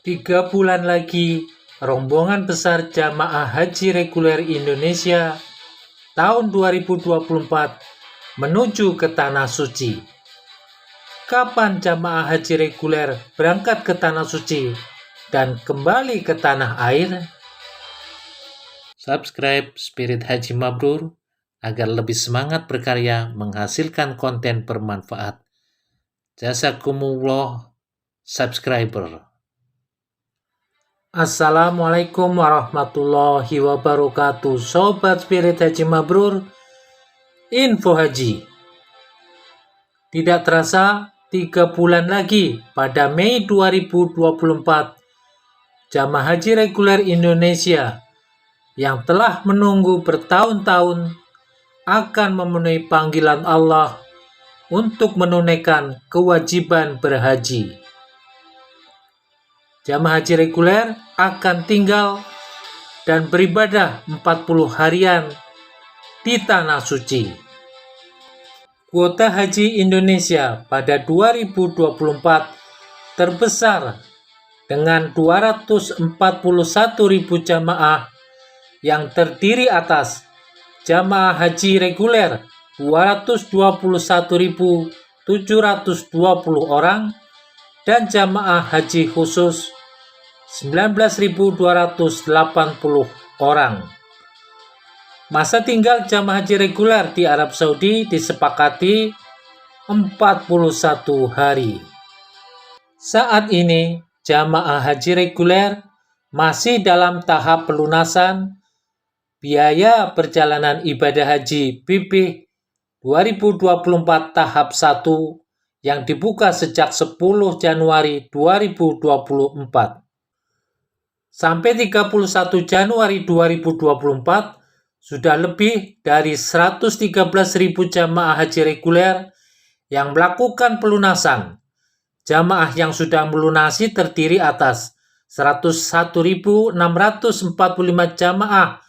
3 bulan lagi, rombongan besar jamaah haji reguler Indonesia tahun 2024 menuju ke Tanah Suci. Kapan jamaah haji reguler berangkat ke Tanah Suci dan kembali ke tanah air? Subscribe Spirit Haji Mabrur agar lebih semangat berkarya menghasilkan konten bermanfaat. Jazakumullah subscriber. Assalamualaikum warahmatullahi wabarakatuh. Sobat Spirit Haji Mabrur, info haji. Tidak terasa 3 bulan lagi pada Mei 2024, jamaah haji reguler Indonesia yang telah menunggu bertahun-tahun akan memenuhi panggilan Allah untuk menunaikan kewajiban berhaji. Jamaah haji reguler akan tinggal dan beribadah 40 harian di Tanah Suci. Kuota haji Indonesia pada 2024 terbesar dengan 241.000 jamaah yang terdiri atas jamaah haji reguler 221.720 orang dan jamaah haji khusus 19.280 orang. Masa tinggal jamaah haji reguler di Arab Saudi disepakati 41 hari. Saat ini, jamaah haji reguler masih dalam tahap pelunasan biaya perjalanan ibadah haji BP 2024 tahap 1 yang dibuka sejak 10 Januari 2024. Sampai 31 Januari 2024, sudah lebih dari 113.000 jamaah haji reguler yang melakukan pelunasan. Jamaah yang sudah melunasi terdiri atas 101.645 jamaah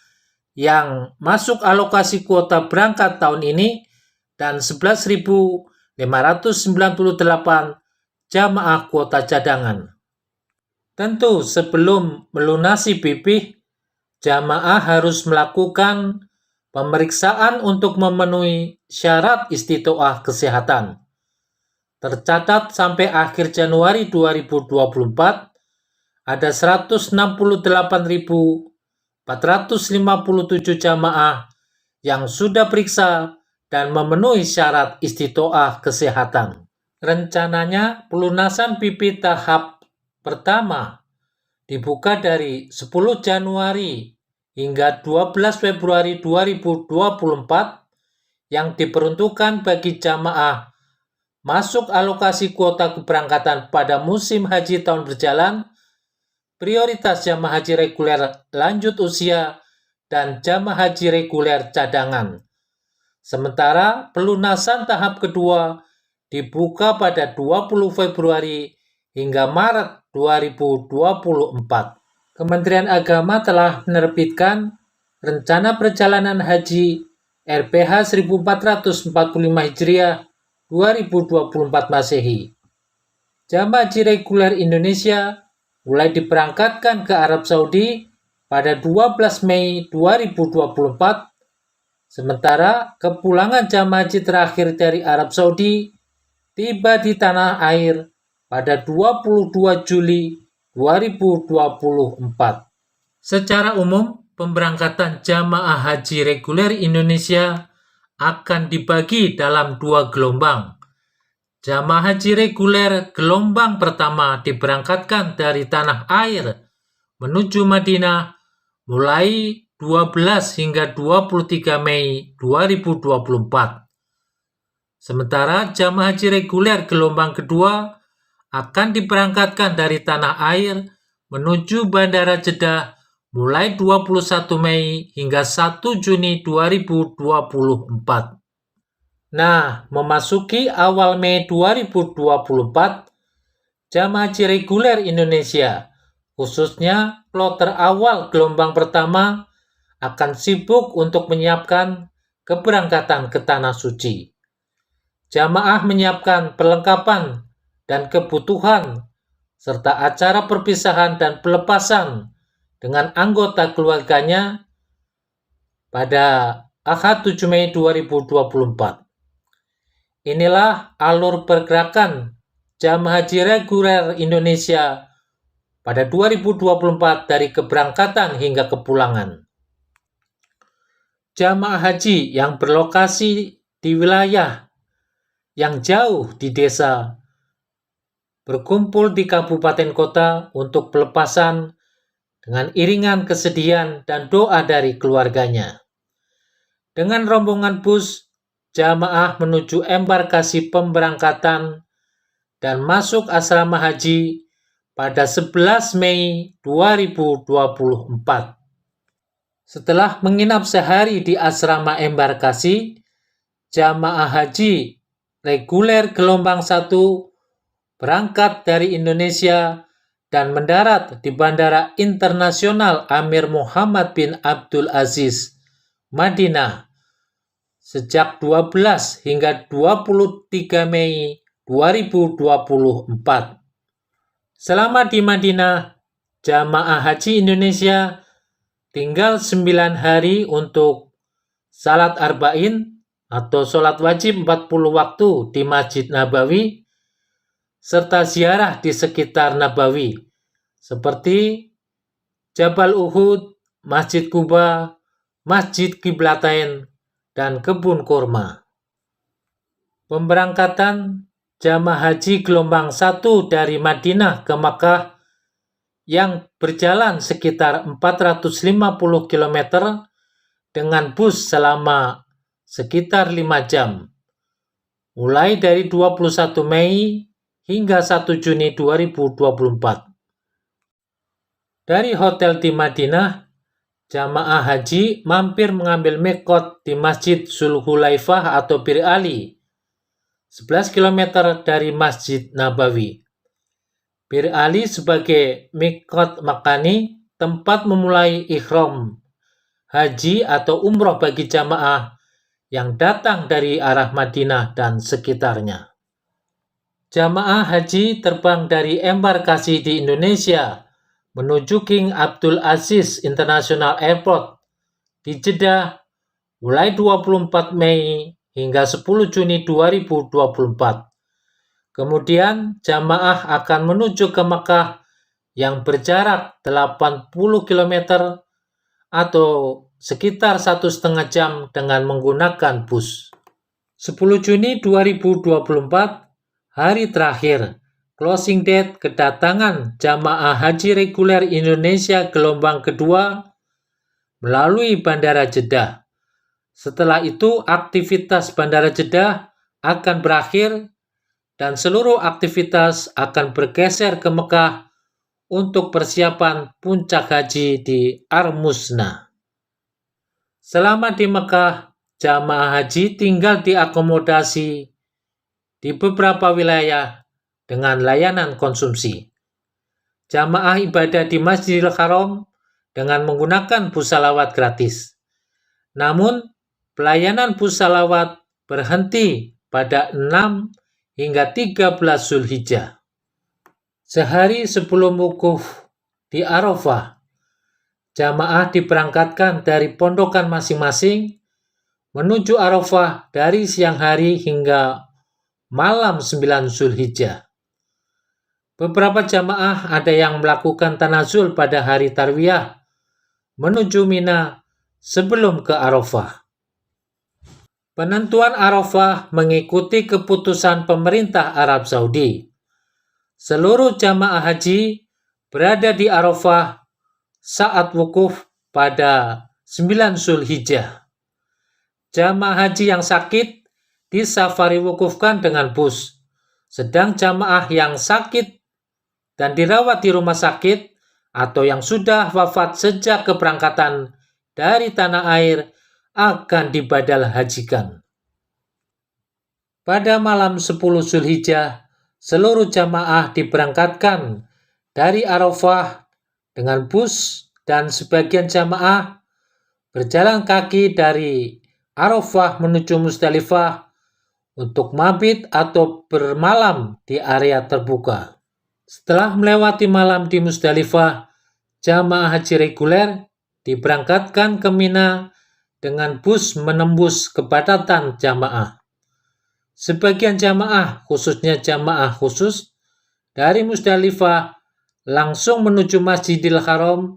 yang masuk alokasi kuota berangkat tahun ini dan 11.598 jamaah kuota cadangan. Tentu sebelum melunasi BP, jamaah harus melakukan pemeriksaan untuk memenuhi syarat istitoah kesehatan. Tercatat sampai akhir Januari 2024, ada 168.457 jamaah yang sudah periksa dan memenuhi syarat istitoah kesehatan. Rencananya pelunasan BP tahap pertama dibuka dari 10 Januari hingga 12 Februari 2024 yang diperuntukkan bagi jamaah masuk alokasi kuota keberangkatan pada musim haji tahun berjalan, prioritas jamaah haji reguler lanjut usia, dan jamaah haji reguler cadangan. Sementara pelunasan tahap kedua dibuka pada 20 Februari hingga Maret 2024. Kementerian Agama telah menerbitkan Rencana Perjalanan Haji RPH 1445 Hijriah 2024 Masehi. Jamaah haji reguler Indonesia mulai diberangkatkan ke Arab Saudi pada 12 Mei 2024. Sementara kepulangan jamaah haji terakhir dari Arab Saudi tiba di tanah air pada 22 Juli 2024. Secara umum, pemberangkatan jamaah haji reguler Indonesia akan dibagi dalam 2 gelombang. Jamaah haji reguler gelombang pertama diberangkatkan dari tanah air menuju Madinah mulai 12 hingga 23 Mei 2024. Sementara jamaah haji reguler gelombang kedua akan diberangkatkan dari tanah air menuju Bandara Jeddah mulai 21 Mei hingga 1 Juni 2024. Nah, memasuki awal Mei 2024, jamaah haji reguler Indonesia, khususnya kloter awal gelombang pertama, akan sibuk untuk menyiapkan keberangkatan ke Tanah Suci. Jamaah menyiapkan perlengkapan dan kebutuhan serta acara perpisahan dan pelepasan dengan anggota keluarganya pada Ahad 7 Mei 2024. Inilah alur pergerakan jamaah haji reguler Indonesia pada 2024 dari keberangkatan hingga kepulangan. Jamaah haji yang berlokasi di wilayah yang jauh di desa berkumpul di kabupaten kota untuk pelepasan dengan iringan kesedihan dan doa dari keluarganya. Dengan rombongan bus, jamaah menuju embarkasi pemberangkatan dan masuk asrama haji pada 11 Mei 2024. Setelah menginap sehari di asrama embarkasi, jamaah haji reguler gelombang 1 berangkat dari Indonesia dan mendarat di Bandara Internasional Amir Muhammad bin Abdul Aziz, Madinah, sejak 12 hingga 23 Mei 2024. Selama di Madinah, jamaah haji Indonesia tinggal 9 hari untuk salat arba'in atau sholat wajib 40 waktu di Masjid Nabawi, serta ziarah di sekitar Nabawi, seperti Jabal Uhud, Masjid Quba, Masjid Qiblatain, dan kebun kurma. Pemberangkatan jamaah haji gelombang 1 dari Madinah ke Makkah yang berjalan sekitar 450 km dengan bus selama sekitar 5 jam, mulai dari 21 Mei hingga 1 Juni 2024. Dari hotel di Madinah, jamaah haji mampir mengambil mikot di Masjid Zulhulaifah atau Bir Ali, 11 km dari Masjid Nabawi. Bir Ali sebagai mikot makani, tempat memulai ihram haji atau umroh bagi jamaah yang datang dari arah Madinah dan sekitarnya. Jamaah haji terbang dari embarkasi di Indonesia menuju King Abdul Aziz International Airport di Jeddah mulai 24 Mei hingga 10 Juni 2024. Kemudian jamaah akan menuju ke Makkah yang berjarak 80 km atau sekitar 1,5 jam dengan menggunakan bus. 10 Juni 2024, hari terakhir, closing date kedatangan jamaah haji reguler Indonesia gelombang kedua melalui Bandara Jeddah. Setelah itu, aktivitas Bandara Jeddah akan berakhir dan seluruh aktivitas akan bergeser ke Mekah untuk persiapan puncak haji di Ar-Musna. Selama di Mekah, jamaah haji tinggal diakomodasi di beberapa wilayah dengan layanan konsumsi. Jamaah ibadah di Masjidil Haram dengan menggunakan bus salawat gratis. Namun, pelayanan bus salawat berhenti pada 6 hingga 13 Zulhijjah. Sehari sebelum wukuf di Arafah, jamaah diberangkatkan dari pondokan masing-masing menuju Arafah dari siang hari hingga malam 9 Zulhijjah. Beberapa jamaah ada yang melakukan tanazul pada hari Tarwiyah menuju Mina sebelum ke Arafah. Penentuan Arafah mengikuti keputusan pemerintah Arab Saudi. Seluruh jamaah haji berada di Arafah saat wukuf pada 9 Zulhijjah. Jamaah haji yang sakit disafari wukufkan dengan bus, sedang jamaah yang sakit dan dirawat di rumah sakit atau yang sudah wafat sejak keberangkatan dari tanah air akan dibadal hajikan. Pada malam 10 Zulhijjah, seluruh jamaah diberangkatkan dari Arafah dengan bus dan sebagian jamaah berjalan kaki dari Arafah menuju Musdalifah untuk mabit atau bermalam di area terbuka. Setelah melewati malam di Musdalifah, jamaah haji reguler diberangkatkan ke Mina dengan bus menembus kepadatan jamaah. Sebagian jamaah, khususnya jamaah khusus dari Musdalifah, langsung menuju Masjidil Haram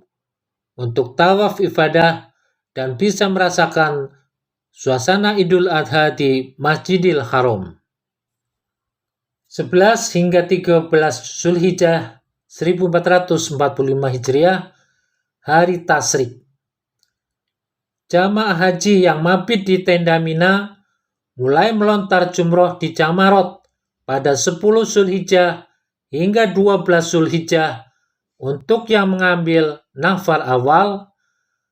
untuk tawaf ibadah dan bisa merasakan suasana Idul Adha di Masjidil Haram. 11 hingga 13 Zulhijjah 1445 Hijriah, hari Tasyrik. Jamaah haji yang mabit di tenda Mina mulai melontar jumroh di Jamarot pada 10 Zulhijjah hingga 12 Zulhijjah untuk yang mengambil nafar awal,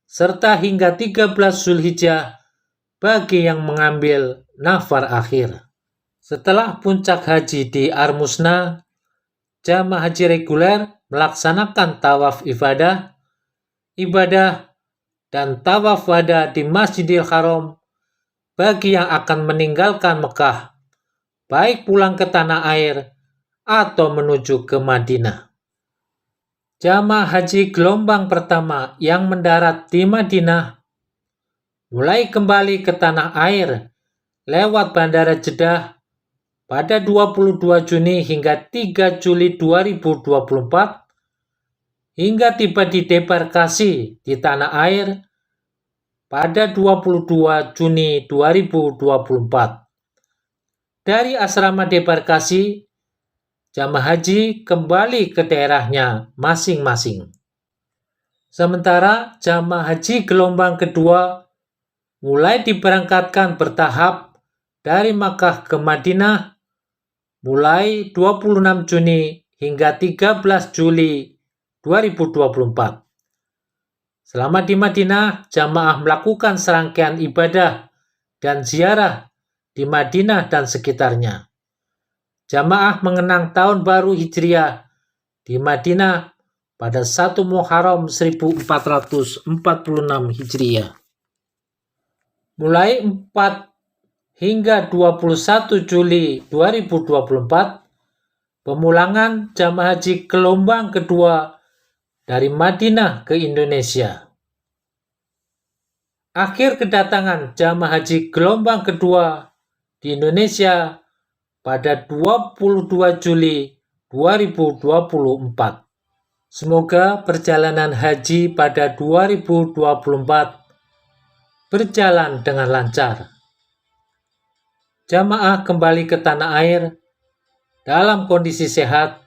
serta hingga 13 Zulhijjah bagi yang mengambil nafar akhir. Setelah puncak haji di Armusna, jamaah haji reguler melaksanakan tawaf ibadah, dan tawaf wada di Masjidil Haram bagi yang akan meninggalkan Mekah, baik pulang ke tanah air atau menuju ke Madinah. Jamaah haji gelombang pertama yang mendarat di Madinah mulai kembali ke tanah air lewat Bandara Jeddah pada 22 Juni hingga 3 Juli 2024 hingga tiba di debarkasi di tanah air pada 22 Juni 2024. Dari asrama debarkasi, jamaah haji kembali ke daerahnya masing-masing. Sementara jamaah haji gelombang kedua mulai diberangkatkan bertahap dari Makkah ke Madinah mulai 26 Juni hingga 13 Juli 2024. Selama di Madinah, jamaah melakukan serangkaian ibadah dan ziarah di Madinah dan sekitarnya. Jamaah mengenang tahun baru Hijriah di Madinah pada 1 Muharram 1446 Hijriah. Mulai 4 hingga 21 Juli 2024, pemulangan jamaah haji gelombang kedua dari Madinah ke Indonesia. Akhir kedatangan jamaah haji gelombang kedua di Indonesia pada 22 Juli 2024. Semoga perjalanan haji pada 2024 berjalan dengan lancar. Jamaah kembali ke tanah air dalam kondisi sehat,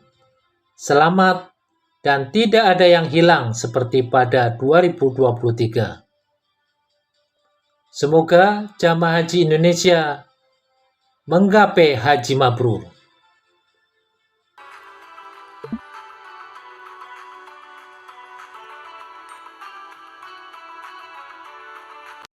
selamat, dan tidak ada yang hilang seperti pada 2023. Semoga jamaah haji Indonesia menggapai haji mabrur.